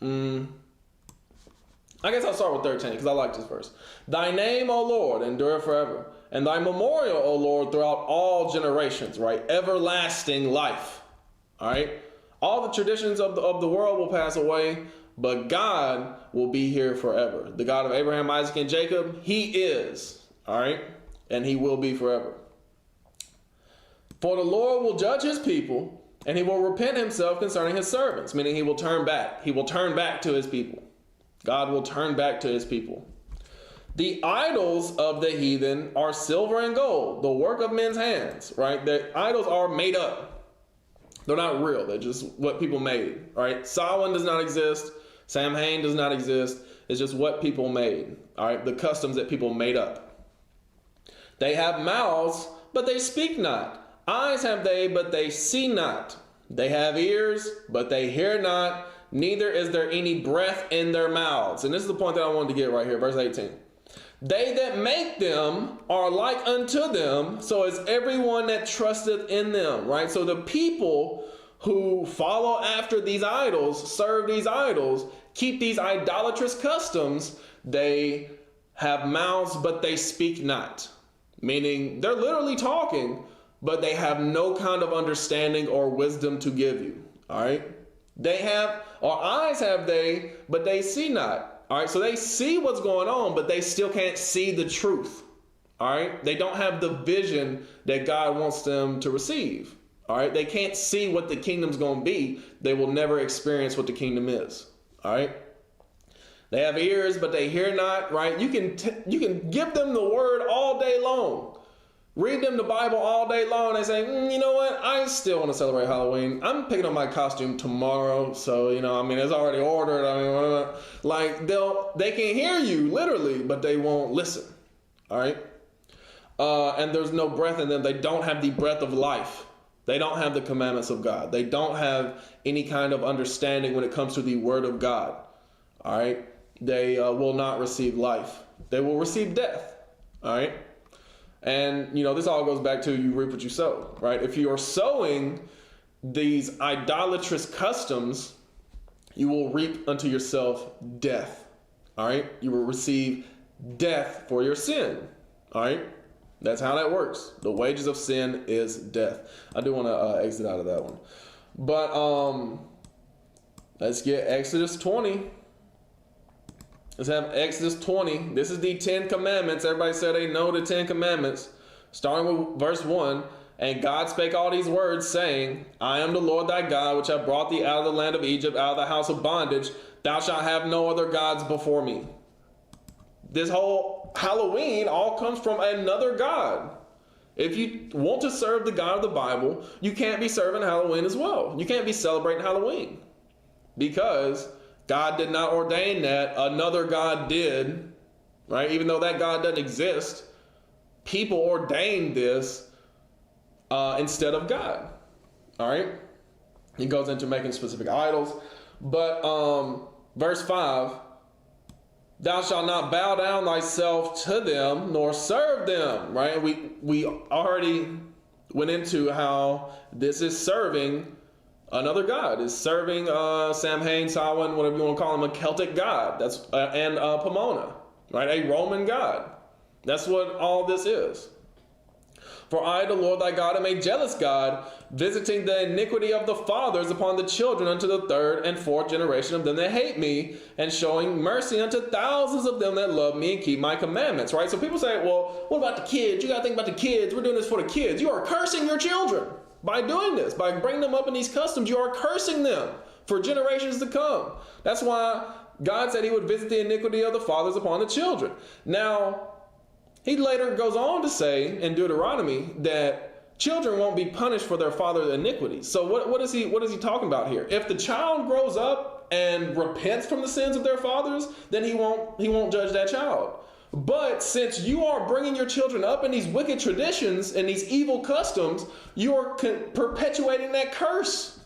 I guess I'll start with 13 because I like this verse. Thy name, O Lord, endureth forever. And thy memorial, O Lord, throughout all generations, right? Everlasting life, all right? All the traditions of the world will pass away, but God will be here forever. The God of Abraham, Isaac, and Jacob, he is, all right? And he will be forever. For the Lord will judge his people, and he will repent himself concerning his servants, meaning he will turn back. He will turn back to his people. God will turn back to his people. The idols of the heathen are silver and gold, the work of men's hands, right? The idols are made up. They're not real. They're just what people made, right? Samhain does not exist. Samhain does not exist. It's just what people made, all right? The customs that people made up. They have mouths, but they speak not. Eyes have they, but they see not. They have ears, but they hear not. Neither is there any breath in their mouths. And this is the point that I wanted to get right here, verse 18. They that make them are like unto them, so is everyone that trusteth in them, right? So the people who follow after these idols, serve these idols, keep these idolatrous customs, they have mouths, but they speak not. Meaning they're literally talking, but they have no kind of understanding or wisdom to give you, all right? They have, or eyes have they, but they see not. All right, so they see what's going on, but they still can't see the truth. All right. They don't have the vision that God wants them to receive. All right. They can't see what the kingdom's going to be. They will never experience what the kingdom is. All right. They have ears, but they hear not. Right. You can give them the word all day long. Read them the Bible all day long. They say, you know what? I still want to celebrate Halloween. I'm picking up my costume tomorrow. So, it's already ordered. They can hear you literally, but they won't listen. All right. And there's no breath in them. They don't have the breath of life. They don't have the commandments of God. They don't have any kind of understanding when it comes to the word of God. All right. They will not receive life. They will receive death. All right. And, this all goes back to you reap what you sow, right? If you are sowing these idolatrous customs, you will reap unto yourself death, all right? You will receive death for your sin, all right? That's how that works. The wages of sin is death. I do want to exit out of that one. But let's get Exodus 20. Let's have Exodus 20. This is the 10 Commandments. Everybody said they know the 10 Commandments. Starting with verse 1. And God spake all these words, saying, I am the Lord thy God, which have brought thee out of the land of Egypt, out of the house of bondage. Thou shalt have no other gods before me. This whole Halloween all comes from another God. If you want to serve the God of the Bible, you can't be serving Halloween as well. You can't be celebrating Halloween. Because God did not ordain that. Another God did, right? Even though that God doesn't exist, people ordained this instead of God. All right? He goes into making specific idols. But verse 5, thou shalt not bow down thyself to them, nor serve them, right? We already went into how this is serving another god. Is serving Samhain, Samhain, whatever you want to call him, a Celtic god. That's and Pomona, right? A Roman god. That's what all this is. For I, the Lord thy God, am a jealous God, visiting the iniquity of the fathers upon the children unto the third and fourth generation of them that hate me, and showing mercy unto thousands of them that love me and keep my commandments. Right? So people say, well, what about the kids? You got to think about the kids. We're doing this for the kids. You are cursing your children by doing this. By bringing them up in these customs, you are cursing them for generations to come. That's why God said he would visit the iniquity of the fathers upon the children. Now, he later goes on to say in Deuteronomy that children won't be punished for their father's iniquities. So what is he talking about here? If the child grows up and repents from the sins of their fathers, then he won't judge that child. But since you are bringing your children up in these wicked traditions and these evil customs, you are perpetuating that curse.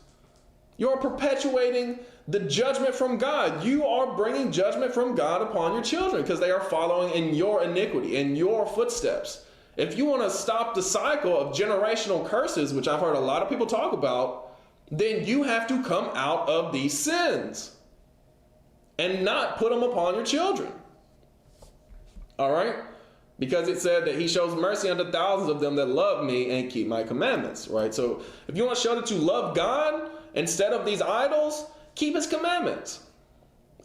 You are perpetuating the judgment from God. You are bringing judgment from God upon your children because they are following in your iniquity, in your footsteps. If you want to stop the cycle of generational curses, which I've heard a lot of people talk about, then you have to come out of these sins and not put them upon your children. All right? Because it said that he shows mercy unto thousands of them that love me and keep my commandments, right? So if you want to show that you love God instead of these idols, keep his commandments.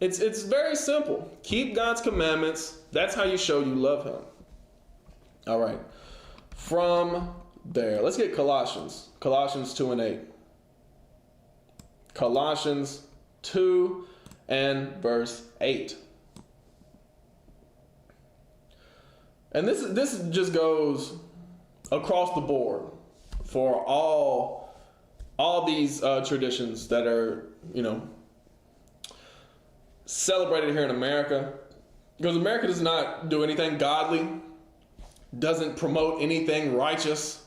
It's very simple. Keep God's commandments. That's how you show you love him. All right. From there, let's get Colossians. Colossians 2 and 8. Colossians 2 and verse 8. And this just goes across the board for all these traditions that are, celebrated here in America. Because America does not do anything godly, doesn't promote anything righteous.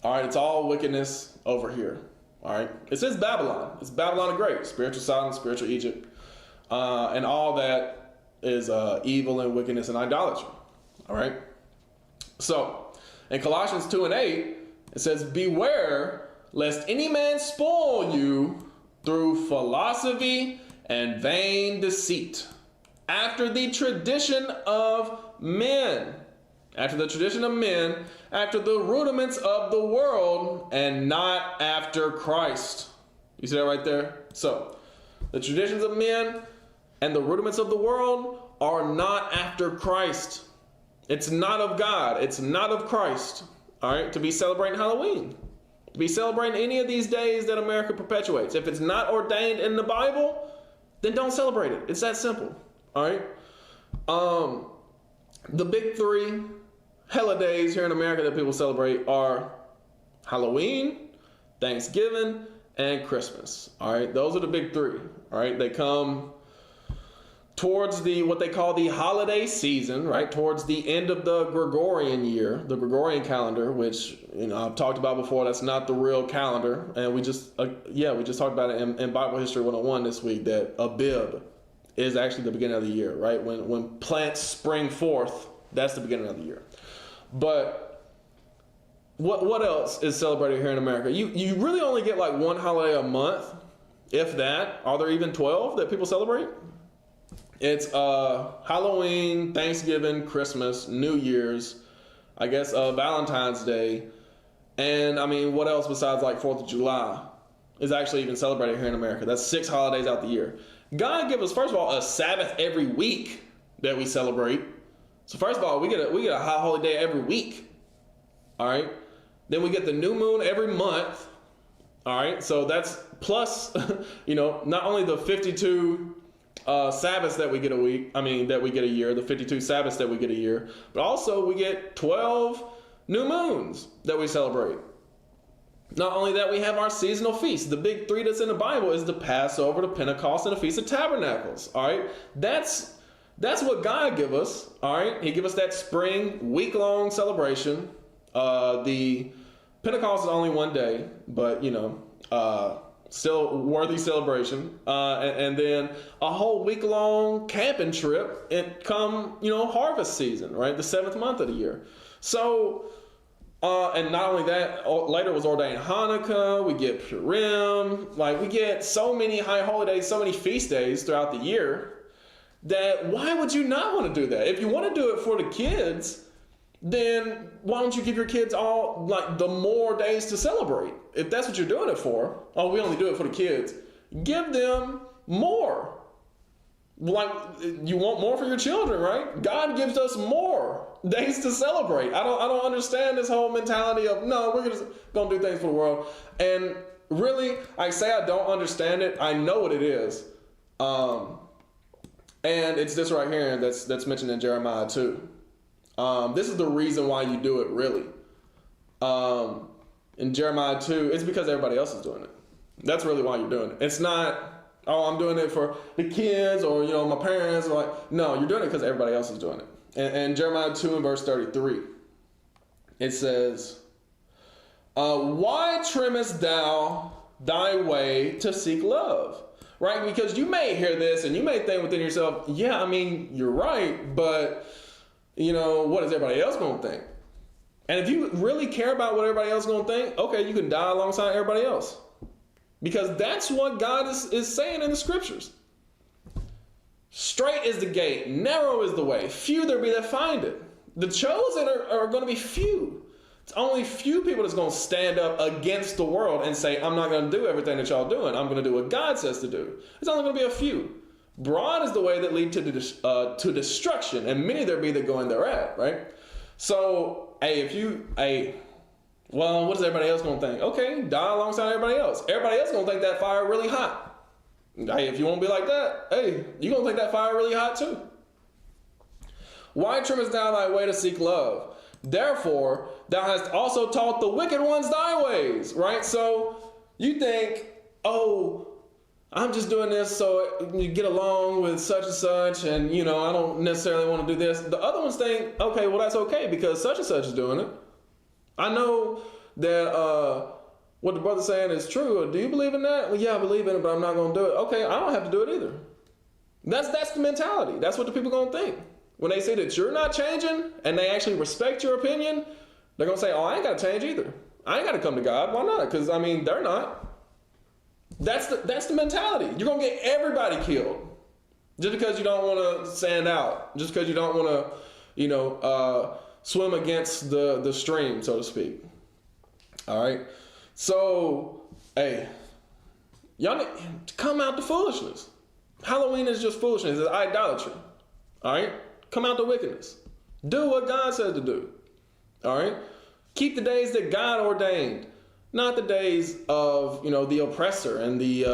All right, it's all wickedness over here. All right, it says Babylon. It's Babylon the Great, spiritual Sodom, spiritual Egypt, and all that is evil and wickedness and idolatry. All right. So in Colossians 2 and 8, it says, beware lest any man spoil you through philosophy and vain deceit, after the tradition of men, after the rudiments of the world, and not after Christ. You see that right there? So the traditions of men and the rudiments of the world are not after Christ. It's not of God. It's not of Christ. All right, to be celebrating Halloween, to be celebrating any of these days that America perpetuates. If it's not ordained in the Bible, then don't celebrate it. It's that simple. All right. The big three holidays here in America that people celebrate are Halloween, Thanksgiving, and Christmas. All right, those are the big three. All right, they come towards what they call the holiday season, right? Towards the end of the Gregorian year, the Gregorian calendar, which I've talked about before. That's not the real calendar, and we just talked about it in Bible History 101 this week, that Abib is actually the beginning of the year, right? When plants spring forth, that's the beginning of the year. But what else is celebrated here in America? You really only get like one holiday a month, if that. Are there even 12 that people celebrate? It's Halloween, Thanksgiving, Christmas, New Year's, I guess Valentine's Day, and I mean, what else besides like 4th of July is actually even celebrated here in America? That's 6 holidays out the year. God give us, first of all, a Sabbath every week that we celebrate. So first of all, we get a high holy day every week. All right. Then we get the new moon every month. All right. So that's plus, not only the 52 Sabbaths that we get that we get a year, the 52 Sabbaths that we get a year, but also we get 12 new moons that we celebrate. Not only that, we have our seasonal feasts. The big three that's in the Bible is the Passover, the Pentecost, and the Feast of Tabernacles. All right, that's what God give us. All right, He give us that spring week-long celebration. The Pentecost is only one day, but still worthy celebration. And then a whole week-long camping trip and come harvest season, right? The 7th month of the year. So. And not only that, later was ordained Hanukkah, we get Purim, we get so many high holidays, so many feast days throughout the year, that why would you not want to do that? If you want to do it for the kids, then why don't you give your kids all, the more days to celebrate? If that's what you're doing it for, we only do it for the kids, give them more. You want more for your children, right? God gives us more days to celebrate. I don't understand this whole mentality of, no, we're just gonna do things for the world. And really, I say I don't understand it. I know what it is. And it's this right here that's mentioned in Jeremiah 2. This is the reason why you do it, really. In Jeremiah 2, it's because everybody else is doing it. That's really why you're doing it. It's not, I'm doing it for the kids or, my parents. No, you're doing it because everybody else is doing it. And Jeremiah 2 and verse 33, it says, why trimmest thou thy way to seek love? Right? Because you may hear this and you may think within yourself, yeah, you're right, but, what is everybody else going to think? And if you really care about what everybody else is going to think, okay, you can die alongside everybody else. Because that's what God is saying in the scriptures. Straight is the gate, narrow is the way, few there be that find it. The chosen are going to be few. It's only few people that's going to stand up against the world and say, I'm not going to do everything that y'all doing. I'm going to do what God says to do. It's only going to be a few. Broad is the way that lead to destruction, and many there be that go in thereat, right? So, well, what is everybody else going to think? Okay, die alongside everybody else. Everybody else going to think that fire really hot. Hey, if you want to be like that, hey, you're going to think that fire really hot too. Why trimmest thou thy way to seek love? Therefore, thou hast also taught the wicked ones thy ways, right? So you think, I'm just doing this so you get along with such and such, and, I don't necessarily want to do this. The other ones think, okay, well, that's okay because such and such is doing it. I know that what the brother's saying is true. Do you believe in that? Well, yeah, I believe in it, but I'm not going to do it. Okay, I don't have to do it either. That's the mentality. That's what the people are going to think. When they see that you're not changing and they actually respect your opinion, they're going to say, I ain't got to change either. I ain't got to come to God. Why not? Because, they're not. That's the mentality. You're going to get everybody killed just because you don't want to stand out, just because you don't want to, swim against the stream, so to speak. All right. So, hey, y'all need to come out the foolishness. Halloween is just foolishness. It's idolatry. All right. Come out the wickedness. Do what God says to do. All right? Keep the days that God ordained, not the days of, the oppressor and the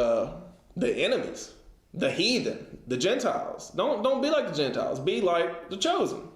enemies, the heathen, the Gentiles. Don't be like the Gentiles. Be like the chosen.